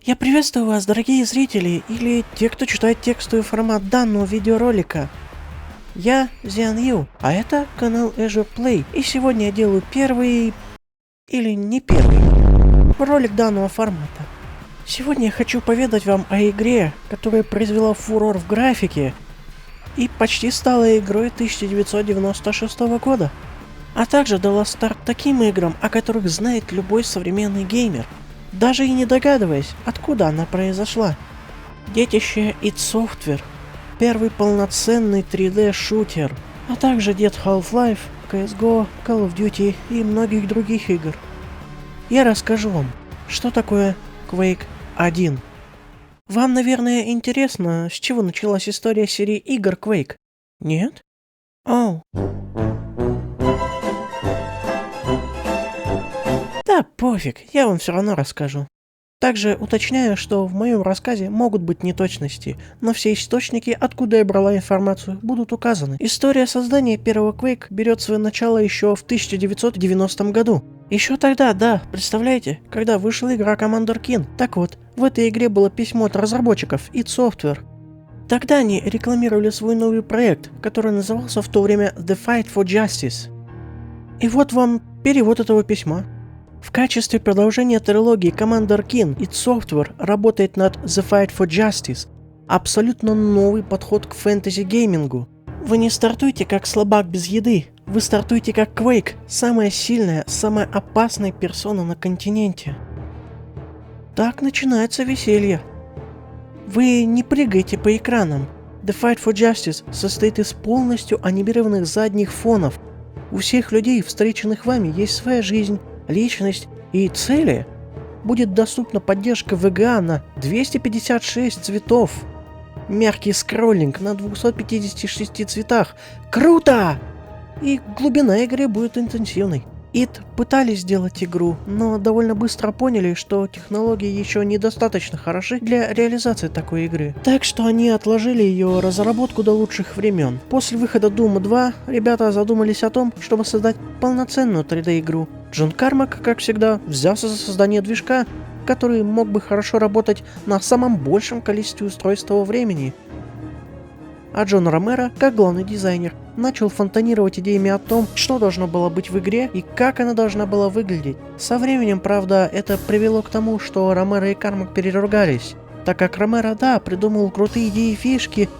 Я приветствую вас, дорогие зрители, или те, кто читает текстовый формат данного видеоролика. Я Зиан Ю, а это канал Azure Play, и сегодня я делаю первый, или не первый, ролик данного формата. Сегодня я хочу поведать вам о игре, которая произвела фурор в графике и почти стала игрой 1996 года, а также дала старт таким играм, о которых знает любой современный геймер, даже и не догадываясь, откуда она произошла. Детище id Software, первый полноценный 3D-шутер, а также дед Half-Life, CSGO, Call of Duty и многих других игр. Я расскажу вам, что такое Quake 1. Вам, наверное, интересно, с чего началась история серии игр Quake? Нет? Оу. Да, пофиг, я вам все равно расскажу. Также уточняю, что в моем рассказе могут быть неточности, но все источники, откуда я брала информацию, будут указаны. История создания первого Quake берет свое начало еще в 1990 году. Еще тогда, да, представляете, когда вышла игра Commander Keen. Так вот, в этой игре было письмо от разработчиков id Software. Тогда они рекламировали свой новый проект, который назывался в то время The Fight for Justice. И вот вам перевод этого письма. В качестве продолжения трилогии Commander Keen id Software работает над The Fight for Justice, абсолютно новый подход к фэнтези-геймингу. Вы не стартуете как слабак без еды, вы стартуете как Quake, самая сильная, самая опасная персона на континенте. Так начинается веселье. Вы не прыгаете по экранам. The Fight for Justice состоит из полностью анимированных задних фонов. У всех людей, встреченных вами, есть своя жизнь, личность и цели. Будет доступна поддержка VGA на 256 цветов. Мягкий скроллинг на 256 цветах. Круто! И глубина игры будет интенсивной. id пытались сделать игру, но довольно быстро поняли, что технологии еще недостаточно хороши для реализации такой игры. Так что они отложили ее разработку до лучших времен. После выхода Doom 2 ребята задумались о том, чтобы создать полноценную 3D-игру. Джон Кармак, как всегда, взялся за создание движка, который мог бы хорошо работать на самом большем количестве устройств того времени. А Джон Ромеро, как главный дизайнер, начал фонтанировать идеями о том, что должно было быть в игре и как она должна была выглядеть. Со временем, правда, это привело к тому, что Ромеро и Кармак переругались, так как Ромеро, да, придумал крутые идеи и фишки,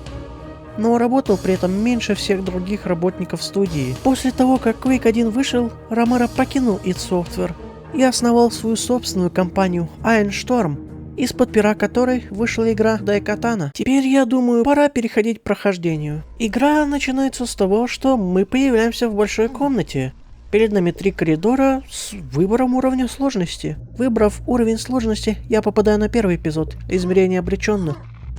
но работал при этом меньше всех других работников студии. После того, как Quake 1 вышел, Ромеро покинул id Software и основал свою собственную компанию Iron Storm, из-под пера которой вышла игра Daikatana. Теперь, я думаю, пора переходить к прохождению. Игра начинается с того, что мы появляемся в большой комнате. Перед нами 3 коридора с выбором уровня сложности. Выбрав уровень сложности, я попадаю на первый эпизод «Измерение обреченных»,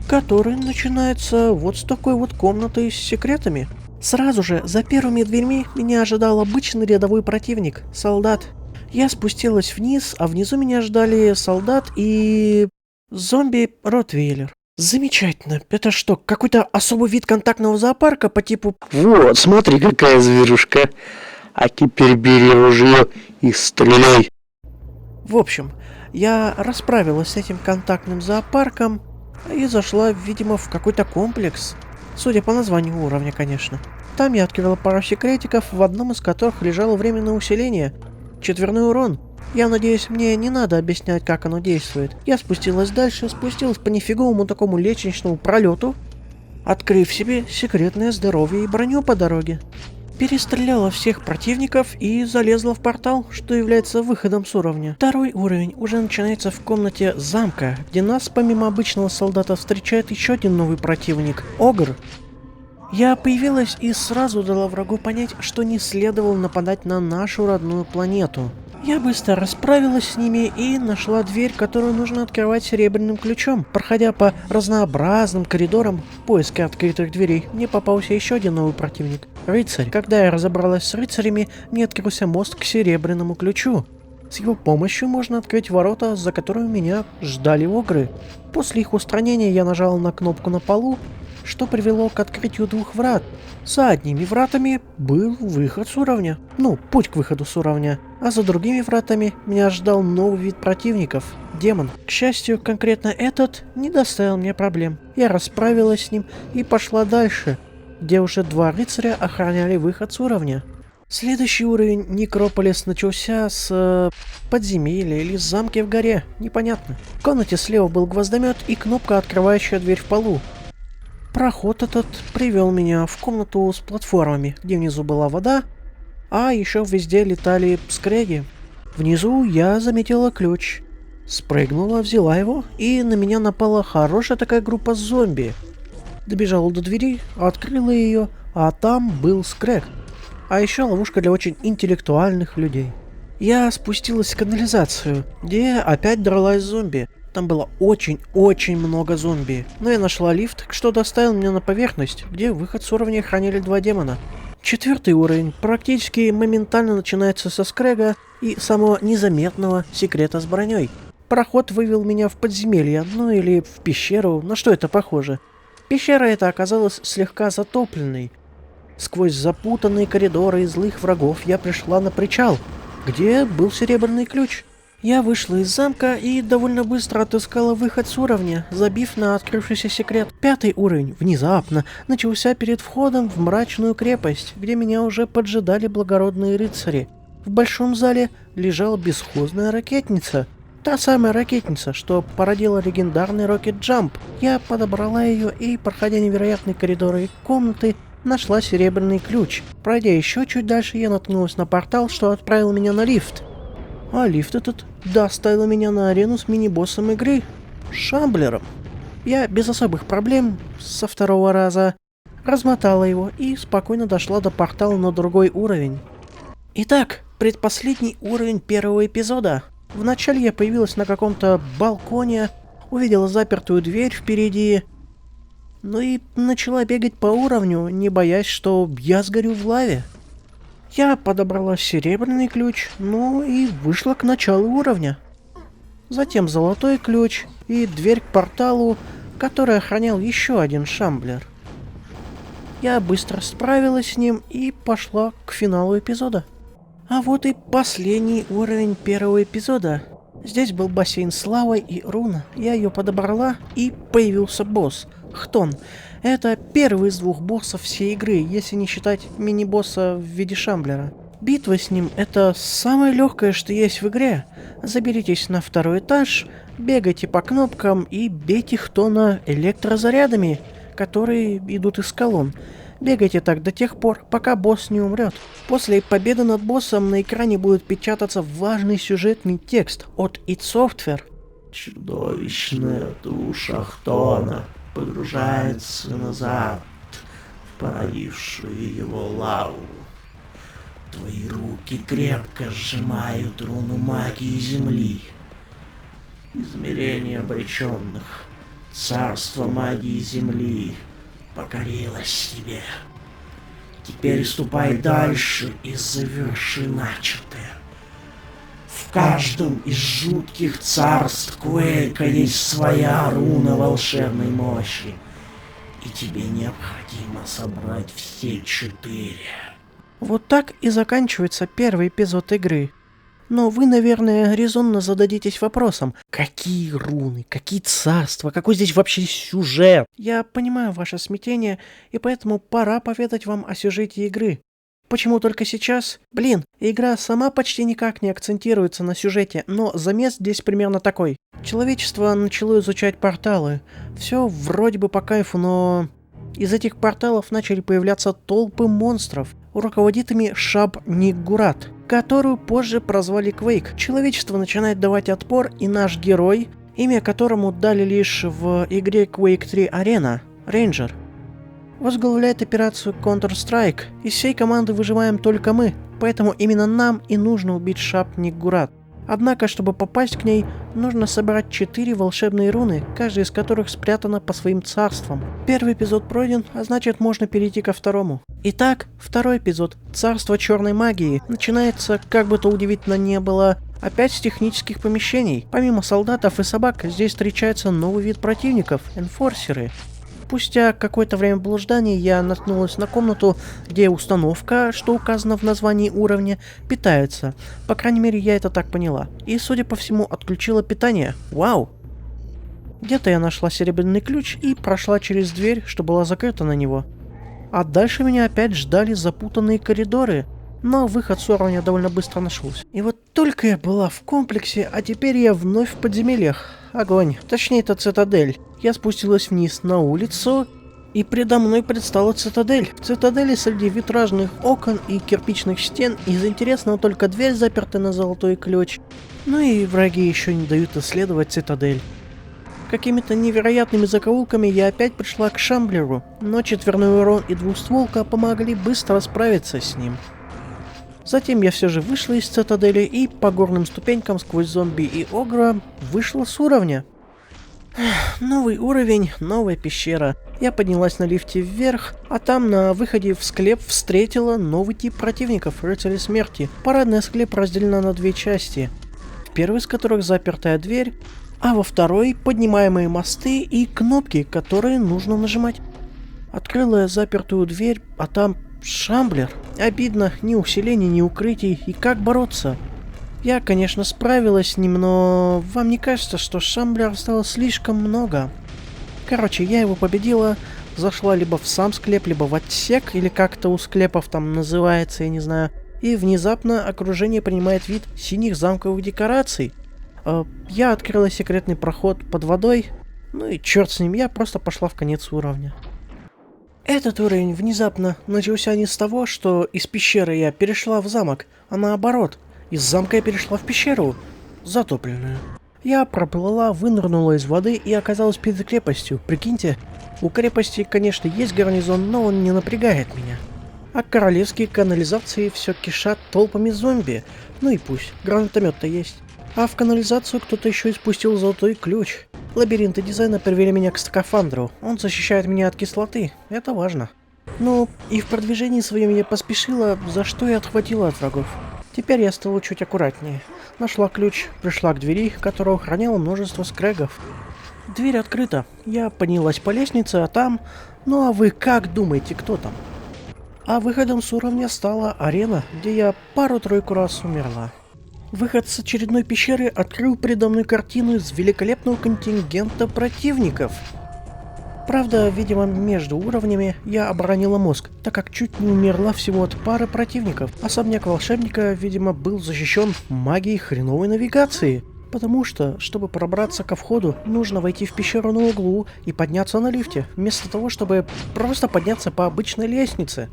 который начинается вот с такой вот комнаты с секретами. Сразу же за первыми дверьми меня ожидал обычный рядовой противник – солдат. Я спустилась вниз, а внизу меня ждали солдат и зомби-ротвейлер. Замечательно. Это что, какой-то особый вид контактного зоопарка по типу... Вот, смотри, какая зверюшка. А теперь бери ружье и стреляй. В общем, я расправилась с этим контактным зоопарком и зашла, видимо, в какой-то комплекс. Судя по названию уровня, конечно. Там я открыла пару секретиков, в одном из которых лежало временное усиление. Четверной урон. Я надеюсь, мне не надо объяснять, как оно действует. Я спустилась дальше, спустилась по нифиговому такому лестничному пролету, открыв себе секретное здоровье и броню по дороге. Перестреляла всех противников и залезла в портал, что является выходом с уровня. Второй уровень уже начинается в комнате замка, где нас помимо обычного солдата встречает еще один новый противник – Огр. Я появилась и сразу дала врагу понять, что не следовало нападать на нашу родную планету. Я быстро расправилась с ними и нашла дверь, которую нужно открывать серебряным ключом. Проходя по разнообразным коридорам в поиске открытых дверей, мне попался еще один новый противник – рыцарь. Когда я разобралась с рыцарями, мне открылся мост к серебряному ключу. С его помощью можно открыть ворота, за которыми меня ждали огры. После их устранения я нажала на кнопку на полу, что привело к открытию двух врат. За одними вратами был выход с уровня. Ну, путь к выходу с уровня. А за другими вратами меня ждал новый вид противников – демон. К счастью, конкретно этот не доставил мне проблем. Я расправилась с ним и пошла дальше, где уже 2 рыцаря охраняли выход с уровня. Следующий уровень Некрополис начался с подземелья или замки в горе, непонятно. В комнате слева был гвоздомет и кнопка, открывающая дверь в полу. Проход этот привел меня в комнату с платформами, где внизу была вода, а еще везде летали скреги. Внизу я заметила ключ. Спрыгнула, взяла его, и на меня напала хорошая такая группа зомби. Добежала до двери, открыла ее, а там был скрег. А еще ловушка для очень интеллектуальных людей. Я спустилась в канализацию, где опять дралась с зомби. Там было очень-очень много зомби. Но я нашла лифт, что доставил меня на поверхность, где выход с уровня хранили 2 демона. 4-й уровень практически моментально начинается со скрега и самого незаметного секрета с броней. Проход вывел меня в подземелье, ну или в пещеру, на что это похоже. Пещера эта оказалась слегка затопленной. Сквозь запутанные коридоры и злых врагов я пришла на причал, где был серебряный ключ. Я вышла из замка и довольно быстро отыскала выход с уровня, забив на открывшийся секрет. 5-й уровень внезапно начался перед входом в мрачную крепость, где меня уже поджидали благородные рыцари. В большом зале лежала бесхозная ракетница. Та самая ракетница, что породила легендарный Rocket Jump. Я подобрала ее и, проходя невероятные коридоры и комнаты, нашла серебряный ключ. Пройдя еще чуть дальше, я наткнулась на портал, что отправил меня на лифт. А лифт этот доставил меня на арену с мини-боссом игры – Шамблером. Я без особых проблем со 2-го раза размотала его и спокойно дошла до портала на другой уровень. Итак, предпоследний уровень 1-го эпизода. Вначале я появилась на каком-то балконе, увидела запертую дверь впереди, ну и начала бегать по уровню, не боясь, что я сгорю в лаве. Я подобрала серебряный ключ, ну и вышла к началу уровня. Затем золотой ключ и дверь к порталу, который охранял еще один шамблер. Я быстро справилась с ним и пошла к финалу эпизода. А вот и последний уровень 1-го эпизода. Здесь был бассейн с лавой и руна. Я ее подобрала, и появился босс – Хтон. Это первый из 2 боссов всей игры, если не считать мини-босса в виде шамблера. Битва с ним – это самое легкое, что есть в игре. Заберитесь на 2-й этаж, бегайте по кнопкам и бейте Хтона электрозарядами, которые идут из колонн. Бегайте так до тех пор, пока босс не умрет. После победы над боссом на экране будет печататься важный сюжетный текст от id Software. Чудовищная душа Хтона погружается назад в породившую его лаву. Твои руки крепко сжимают руну магии земли. Измерение обреченных, царство магии земли покорилось тебе. Теперь ступай дальше и заверши начатое. В каждом из жутких царств Квейка есть своя руна волшебной мощи, и тебе необходимо собрать все 4. Вот так и заканчивается 1-й эпизод игры. Но вы, наверное, резонно зададитесь вопросом, какие руны, какие царства, какой здесь вообще сюжет? Я понимаю ваше смятение, и поэтому пора поведать вам о сюжете игры. Почему только сейчас? Блин, игра сама почти никак не акцентируется на сюжете, но замес здесь примерно такой. Человечество начало изучать порталы. Все вроде бы по кайфу, но из этих порталов начали появляться толпы монстров. Руководит ими Шаб-Ниггурат, которую позже прозвали Квейк. Человечество начинает давать отпор, и наш герой, имя которому дали лишь в игре Quake 3 Arena, Рейнджер, возглавляет операцию Counter-Strike. Из всей команды выживаем только мы, поэтому именно нам и нужно убить Шаб-Ниггурат. Однако, чтобы попасть к ней, нужно собрать 4 волшебные руны, каждая из которых спрятана по своим царствам. 1-й эпизод пройден, а значит можно перейти ко 2-му. Итак, 2-й эпизод, Царство черной магии, начинается, как бы то удивительно не было, опять с технических помещений. Помимо солдатов и собак, здесь встречается новый вид противников – энфорсеры. Спустя какое-то время блужданий я наткнулась на комнату, где установка, что указано в названии уровня, питается. По крайней мере, я это так поняла. И, судя по всему, отключила питание. Вау! Где-то я нашла серебряный ключ и прошла через дверь, что была закрыта на него. А дальше меня опять ждали запутанные коридоры, но выход с уровня довольно быстро нашелся. И вот только я была в комплексе, а теперь я вновь в подземельях. Огонь. Точнее, это цитадель. Я спустилась вниз на улицу, и предо мной предстала цитадель. В цитадели среди витражных окон и кирпичных стен из интересного только дверь, запертая на золотой ключ. Ну и враги еще не дают исследовать цитадель. Какими-то невероятными закоулками я опять пришла к Шамблеру, но четверной урон и двустволка помогли быстро справиться с ним. Затем я все же вышла из цитадели и по горным ступенькам сквозь зомби и огра вышла с уровня. Новый уровень, новая пещера. Я поднялась на лифте вверх, а там на выходе в склеп встретила новый тип противников, рыцари смерти. Парадный склеп разделена на две части. В первой из которых запертая дверь, а во второй поднимаемые мосты и кнопки, которые нужно нажимать. Открыла я запертую дверь, а там Шамблер. Обидно, ни усилений, ни укрытий, и как бороться? Я, конечно, справилась с ним, но вам не кажется, что Шамблер стало слишком много? Короче, я его победила, зашла либо в сам склеп, либо в отсек, или как-то у склепов там называется, я не знаю, и внезапно окружение принимает вид синих замковых декораций. Я открыла секретный проход под водой, ну и черт с ним, я просто пошла в конец уровня. Этот уровень внезапно начался не с того, что из пещеры я перешла в замок, а наоборот, из замка я перешла в пещеру, затопленную. Я проплыла, вынырнула из воды и оказалась перед крепостью. Прикиньте, у крепости, конечно, есть гарнизон, но он не напрягает меня. А королевские канализации все кишат толпами зомби. Ну и пусть, гранатомет-то есть. А в канализацию кто-то еще и спустил золотой ключ. Лабиринты дизайна привели меня к скафандру. Он защищает меня от кислоты. Это важно. Ну, и в продвижении своем я поспешила, за что и отхватила от врагов. Теперь я стала чуть аккуратнее. Нашла ключ, пришла к двери, которая охраняла множество скрэгов. Дверь открыта. Я поднялась по лестнице, а там... Ну а вы как думаете, кто там? А выходом с уровня стала арена, где я пару-тройку раз умерла. Выход с очередной пещеры открыл передо мной картину из великолепного контингента противников. Правда, видимо, между уровнями я оборонила мозг, так как чуть не умерла всего от пары противников. Особняк волшебника, видимо, был защищен магией хреновой навигации. Потому что, чтобы пробраться ко входу, нужно войти в пещеру на углу и подняться на лифте, вместо того, чтобы просто подняться по обычной лестнице.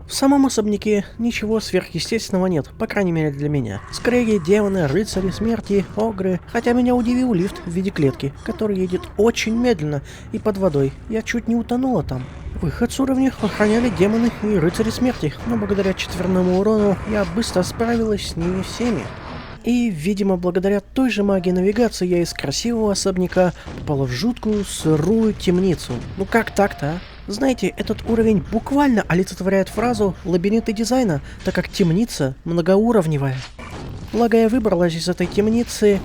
В самом особняке ничего сверхъестественного нет, по крайней мере для меня. Скрэги, демоны, рыцари смерти, огры. Хотя меня удивил лифт в виде клетки, который едет очень медленно и под водой. Я чуть не утонула там. Выход с уровня охраняли демоны и рыцари смерти, но благодаря четверному урону я быстро справилась с ними всеми. И, видимо, благодаря той же магии навигации я из красивого особняка попала в жуткую сырую темницу. Ну как так-то, а? Знаете, этот уровень буквально олицетворяет фразу «лабиринты дизайна», так как темница многоуровневая. Благо я выбралась из этой темницы.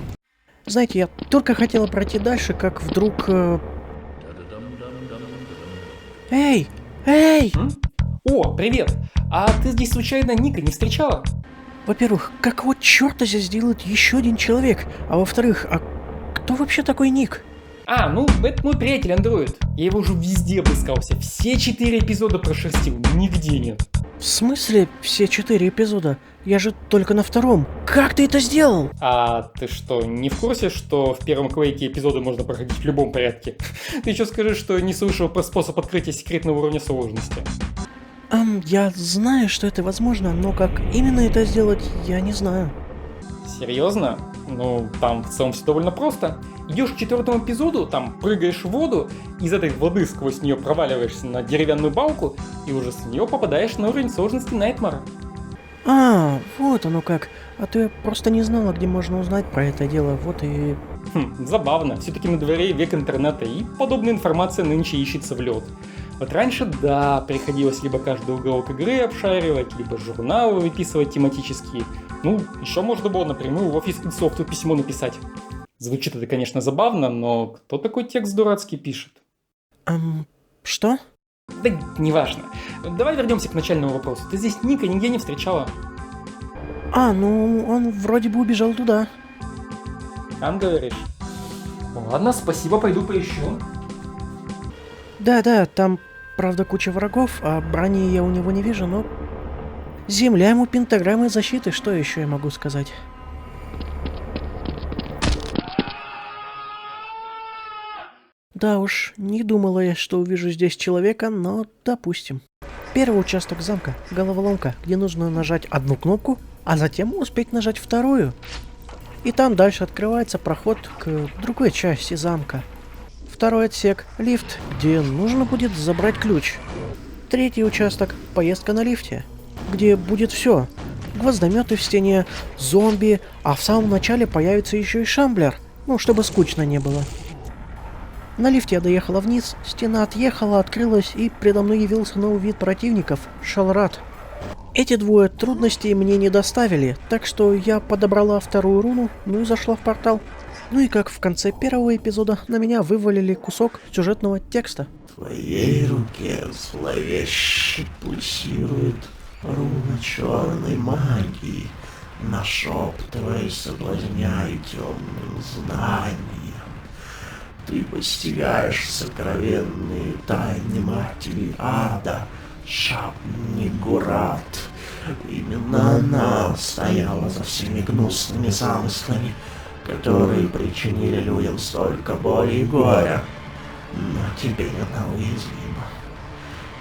Знаете, я только хотела пройти дальше, как вдруг... Эй! Эй! О, привет! А ты здесь случайно Ника не встречала? Во-первых, какого черта здесь делает еще один человек? А во-вторых, а кто вообще такой Ник? А, ну, это мой приятель андроид. Я его уже везде обыскался. Все 4 эпизода прошерстил, нигде нет. В смысле все 4 эпизода? Я же только на втором. Как ты это сделал? А ты что, не в курсе, что в первом Квейке эпизоды можно проходить в любом порядке? Ты еще скажи, что не слышал про способ открытия секретного уровня сложности. Я знаю, что это возможно, но как именно это сделать, я не знаю. Серьезно? Ну, там в целом все довольно просто. Идешь к 4-му эпизоду, там прыгаешь в воду, из этой воды сквозь нее проваливаешься на деревянную балку, и уже с нее попадаешь на уровень сложности Найтмара. Вот оно как. А то я просто не знала, где можно узнать про это дело, вот и... Забавно. Все-таки на дворе век интернета, и подобная информация нынче ищется в лед. Вот раньше, да, приходилось либо каждый уголок игры обшаривать, либо журналы выписывать тематические. Ну, еще можно было напрямую в офис Ubisoft письмо написать. Звучит это, конечно, забавно, но кто такой текст дурацкий пишет? Что? Да неважно. Давай вернемся к начальному вопросу. Ты здесь Ника нигде не встречала? Ну, он вроде бы убежал туда. Там говоришь? Ладно, спасибо, пойду поищу. Да, там, правда, куча врагов, а брони я у него не вижу, но... Земля ему пентаграммы защиты, что еще я могу сказать? Да уж, не думала я, что увижу здесь человека, но допустим. Первый участок замка — головоломка, где нужно нажать одну кнопку, а затем успеть нажать вторую. И там дальше открывается проход к другой части замка. Второй отсек — лифт, где нужно будет забрать ключ. Третий участок — поездка на лифте, где будет все. Гвоздометы в стене, зомби, а в самом начале появится еще и шамблер, чтобы скучно не было. На лифте я доехала вниз, стена отъехала, открылась, и предо мной явился новый вид противников — Шалрат. Эти двое трудностей мне не доставили, так что я подобрала вторую руну, и зашла в портал. И как в конце первого эпизода, на меня вывалили кусок сюжетного текста. В твоей руке зловеще пульсирует руна черной магии, нашептывая и соблазняя темным знанием. Ты постигаешь сокровенные тайны матери ада, Шап-Нигурат. Именно она стояла за всеми гнусными замыслами, которые причинили людям столько боли и горя. Но теперь она уязвима.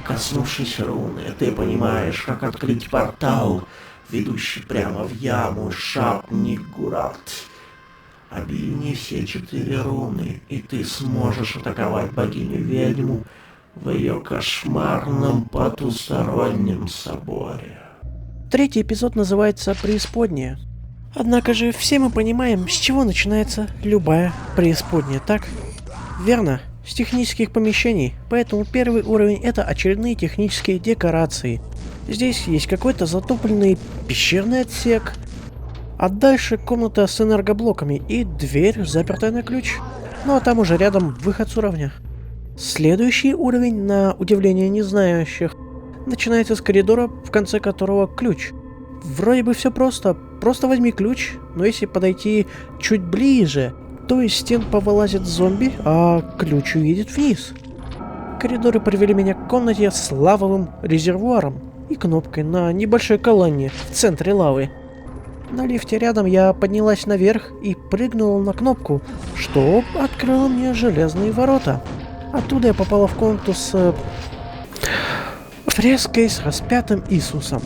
Коснувшись руны, ты понимаешь, как открыть портал, ведущий прямо в яму Шап-Нигурат. Объедини все 4 руны, и ты сможешь атаковать богиню-ведьму в ее кошмарном потустороннем соборе. Третий эпизод называется «Преисподняя». Однако же все мы понимаем, с чего начинается любая преисподняя, так? Верно, с технических помещений, поэтому первый уровень — это очередные технические декорации. Здесь есть какой-то затопленный пещерный отсек, а дальше комната с энергоблоками и дверь, запертая на ключ. А там уже рядом выход с уровня. Следующий уровень, на удивление не знающих, начинается с коридора, в конце которого ключ. Вроде бы все просто возьми ключ, но если подойти чуть ближе, то из стен повылазит зомби, а ключ уедет вниз. Коридоры привели меня к комнате с лавовым резервуаром и кнопкой на небольшой колонне в центре лавы. На лифте рядом я поднялась наверх и прыгнула на кнопку, что открыло мне железные ворота. Оттуда я попала в комнату с фреской с распятым Иисусом.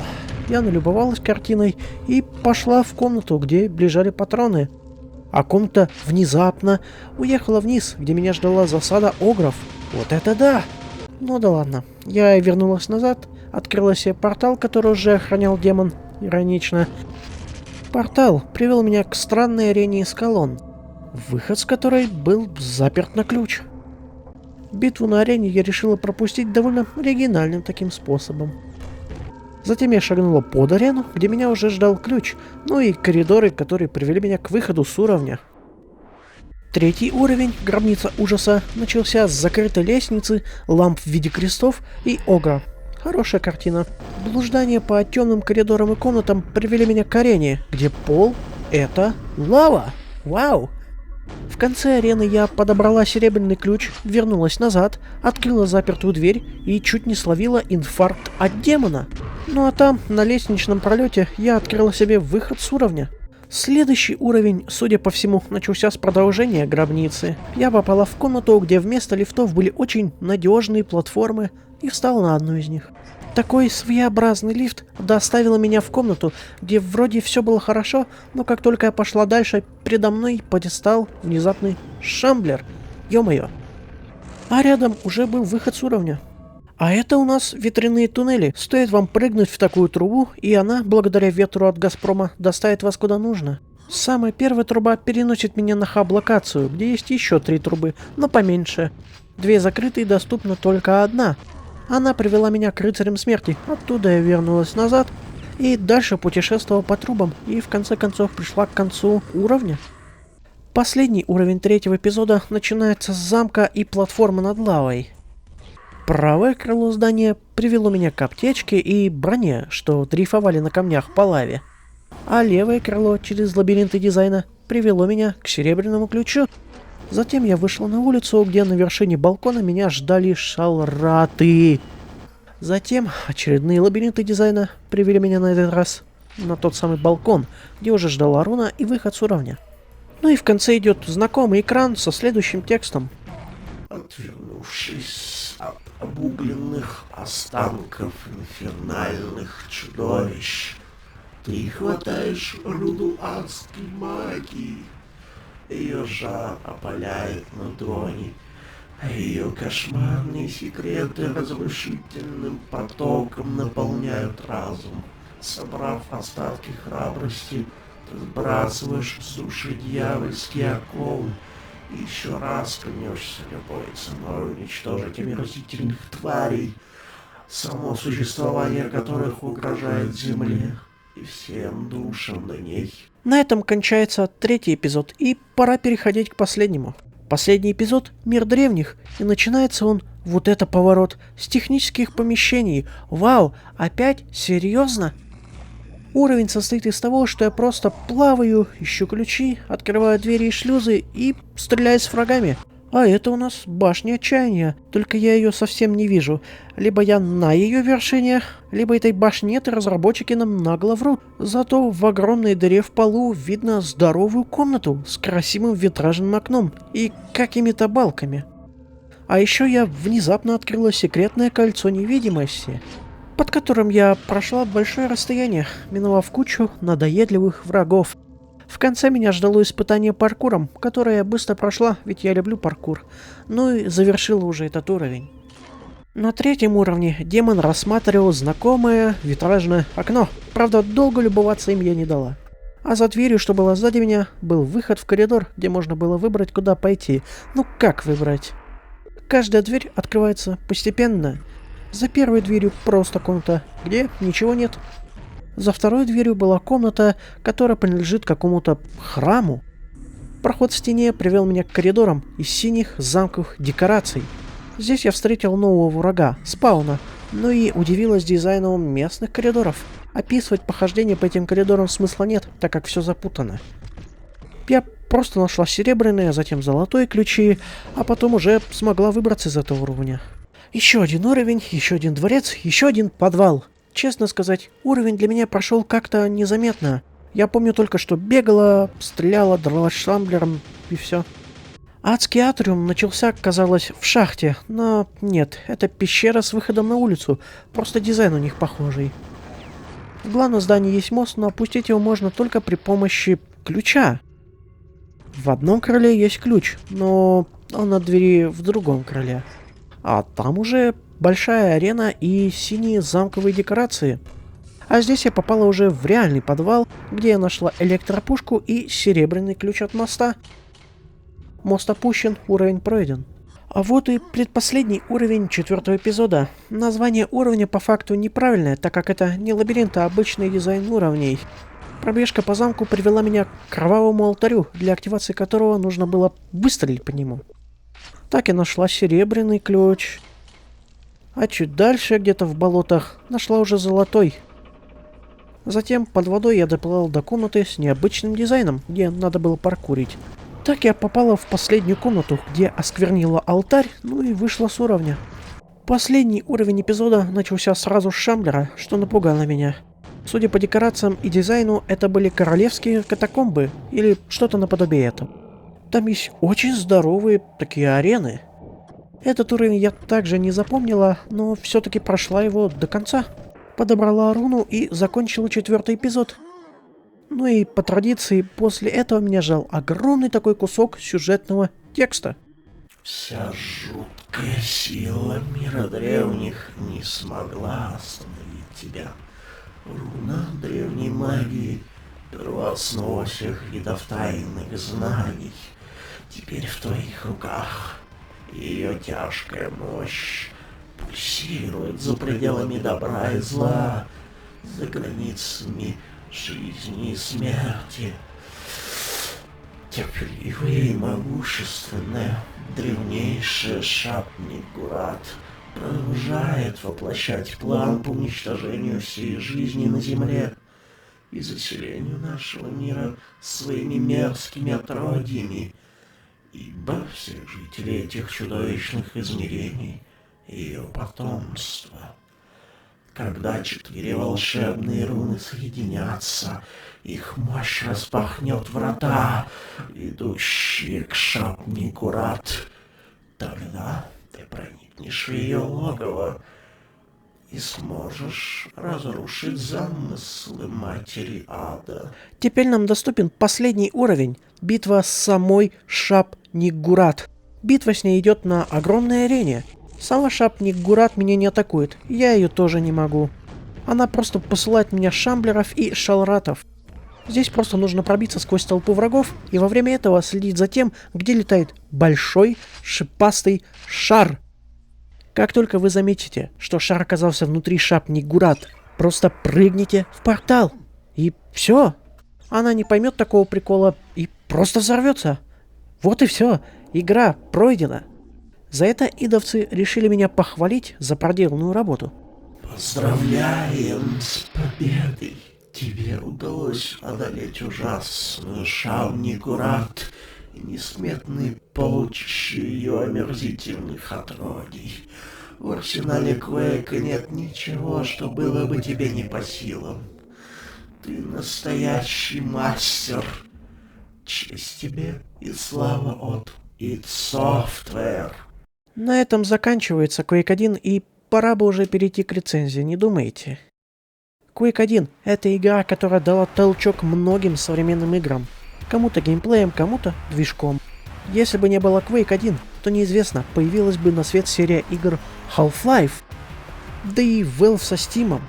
Я налюбовалась картиной и пошла в комнату, где лежали патроны. А комната внезапно уехала вниз, где меня ждала засада огров. Вот это да! Ну да ладно. Я вернулась назад, открыла себе портал, который уже охранял демон. Иронично. Портал привел меня к странной арене из колонн, выход с которой был заперт на ключ. Битву на арене я решила пропустить довольно оригинальным таким способом. Затем я шагнула под арену, где меня уже ждал ключ, и коридоры, которые привели меня к выходу с уровня. Третий уровень, гробница ужаса, начался с закрытой лестницы, ламп в виде крестов и огра. Хорошая картина. Блуждания по темным коридорам и комнатам привели меня к арене, где пол — это лава. Вау! В конце арены я подобрала серебряный ключ, вернулась назад, открыла запертую дверь и чуть не словила инфаркт от демона. А там, на лестничном пролете, я открыла себе выход с уровня. Следующий уровень, судя по всему, начался с продолжения гробницы. Я попала в комнату, где вместо лифтов были очень надежные платформы, и встала на одну из них. Такой своеобразный лифт доставил меня в комнату, где вроде все было хорошо, но как только я пошла дальше, передо мной подстал внезапный шамблер. Ё-моё. А рядом уже был выход с уровня. А это у нас ветряные туннели. Стоит вам прыгнуть в такую трубу, и она, благодаря ветру от Газпрома, доставит вас куда нужно. Самая первая труба переносит меня на хаб-локацию, где есть еще 3 трубы, но поменьше. 2 закрыты и доступна только одна. Она привела меня к рыцарям смерти. Оттуда я вернулась назад и дальше путешествовала по трубам, и в конце концов пришла к концу уровня. Последний уровень 3-го эпизода начинается с замка и платформы над лавой. Правое крыло здания привело меня к аптечке и броне, что дрейфовали на камнях по лаве. А левое крыло через лабиринты дизайна привело меня к серебряному ключу. Затем я вышел на улицу, где на вершине балкона меня ждали шалраты. Затем очередные лабиринты дизайна привели меня на этот раз на тот самый балкон, где уже ждала руна и выход с уровня. Ну и в конце идет знакомый экран со следующим текстом. Отвернувшись от обугленных останков инфернальных чудовищ, ты хватаешь руду адской магии. Ее жар опаляет ладони, а ее кошмарные секреты разрушительным потоком наполняют разум. Собрав остатки храбрости, ты сбрасываешь с души дьявольские оковы и еще раз клянешься любой ценой уничтожить омерзительных тварей, само существование которых угрожает земле и всем душам на ней. На этом кончается 3-й эпизод, и пора переходить к последнему. Последний эпизод — Мир древних, и начинается он, вот это поворот, с технических помещений. Вау, опять? Серьезно? Уровень состоит из того, что я просто плаваю, ищу ключи, открываю двери и шлюзы и стреляю с врагами. А это у нас башня отчаяния, только я ее совсем не вижу. Либо я на ее вершине, либо этой башни нет, и разработчики нам нагло врут. Зато в огромной дыре в полу видно здоровую комнату с красивым витражным окном и какими-то балками. А еще я внезапно открыла секретное кольцо невидимости, под которым я прошла большое расстояние, миновав кучу надоедливых врагов. В конце меня ждало испытание паркуром, которое я быстро прошла, ведь я люблю паркур. Ну и завершила уже этот уровень. На 3-м уровне демон рассматривал знакомое витражное окно. Правда, долго любоваться им я не дала. А за дверью, что была сзади меня, был выход в коридор, где можно было выбрать, куда пойти. Ну как выбрать? Каждая дверь открывается постепенно. За первой дверью просто комната, где ничего нет. За второй дверью была комната, которая принадлежит какому-то храму. Проход в стене привел меня к коридорам из синих замковых декораций. Здесь я встретил нового врага, спауна, но и удивилась дизайном местных коридоров. Описывать похождение по этим коридорам смысла нет, так как все запутано. Я просто нашла серебряные, а затем золотые ключи, а потом уже смогла выбраться из этого уровня. Еще один уровень, еще один дворец, еще один подвал. Честно сказать, уровень для меня прошел как-то незаметно. Я помню только, что бегала, стреляла, дралась шламблером и все. Адский атриум начался, казалось, в шахте, но нет, это пещера с выходом на улицу, просто дизайн у них похожий. В главном здании есть мост, но опустить его можно только при помощи ключа. В одном крыле есть ключ, но он на двери в другом крыле. А там уже большая арена и синие замковые декорации. А здесь я попала уже в реальный подвал, где я нашла электропушку и серебряный ключ от моста. Мост опущен, уровень пройден. А вот и предпоследний уровень 4-го эпизода. Название уровня по факту неправильное, так как это не лабиринт, а обычный дизайн уровней. Пробежка по замку привела меня к кровавому алтарю, для активации которого нужно было выстрелить по нему. Так я нашла серебряный ключ. А чуть дальше, где-то в болотах, нашла уже золотой. Затем под водой я доплыла до комнаты с необычным дизайном, где надо было паркурить. Так я попала в последнюю комнату, где осквернила алтарь, ну и вышла с уровня. Последний уровень эпизода начался сразу с шамблера, что напугало меня. Судя по декорациям и дизайну, это были королевские катакомбы, или что-то наподобие этого. Там есть очень здоровые такие арены. Этот уровень я также не запомнила, но все-таки прошла его до конца. Подобрала руну и закончила 4-й эпизод. Ну и по традиции, после этого меня ждал огромный такой кусок сюжетного текста. Вся жуткая сила мира древних не смогла остановить тебя. Руна древней магии — первооснова всех видов тайных знаний. Теперь в твоих руках. Ее тяжкая мощь пульсирует за пределами добра и зла, за границами жизни и смерти. Терпеливая и могущественная, древнейшая Шапни-Гурат продолжает воплощать план по уничтожению всей жизни на Земле и заселению нашего мира своими мерзкими отродьями, ибо все жители этих чудовищных измерений — ее потомство. Когда 4 волшебные руны соединятся, их мощь распахнет врата, ведущие к Шап-Никурат. Тогда ты проникнешь в ее логово и сможешь разрушить замыслы Матери Ада. Теперь нам доступен последний уровень — битва с самой Шап-Ниггурат. Битва с ней идет на огромной арене. Сама Шап-Ниггурат меня не атакует, я ее тоже не могу. Она просто посылает меня шамблеров и шалратов. Здесь просто нужно пробиться сквозь толпу врагов и во время этого следить за тем, где летает большой шипастый шар. Как только вы заметите, что шар оказался внутри Шап-Ниггурат, просто прыгните в портал. И все. Она не поймет такого прикола и просто взорвется. Вот и все. Игра пройдена. За это идовцы решили меня похвалить за проделанную работу. Поздравляем с победой! Тебе удалось одолеть ужасную Шап-Ниггурат и несметные полчища ее омерзительных отродий. В арсенале Квейка нет ничего, что было бы тебе не по силам. Ты настоящий мастер. Честь тебе и слава от id Software. На этом заканчивается Quake 1, и пора бы уже перейти к рецензии, не думаете? Quake 1 — это игра, которая дала толчок многим современным играм. Кому-то геймплеем, кому-то движком. Если бы не было Quake 1, то неизвестно, появилась бы на свет серия игр Half-Life. Да и Valve со Steam.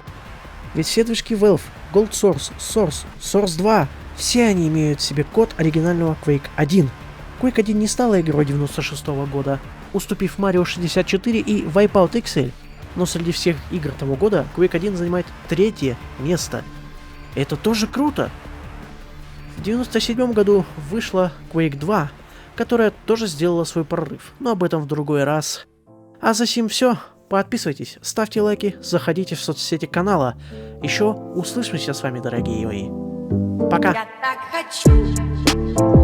Ведь все движки Valve, Gold Source, Source, Source 2, все они имеют в себе код оригинального Quake 1. Quake 1 не стала игрой 96 года, уступив Mario 64 и Wipeout XL. Но среди всех игр того года Quake 1 занимает 3-е место. Это тоже круто! В 97 году вышла Quake 2, которая тоже сделала свой прорыв, но об этом в другой раз. А за сим все. Подписывайтесь, ставьте лайки, заходите в соцсети канала. Еще услышимся с вами, дорогие мои. Пока! Я так хочу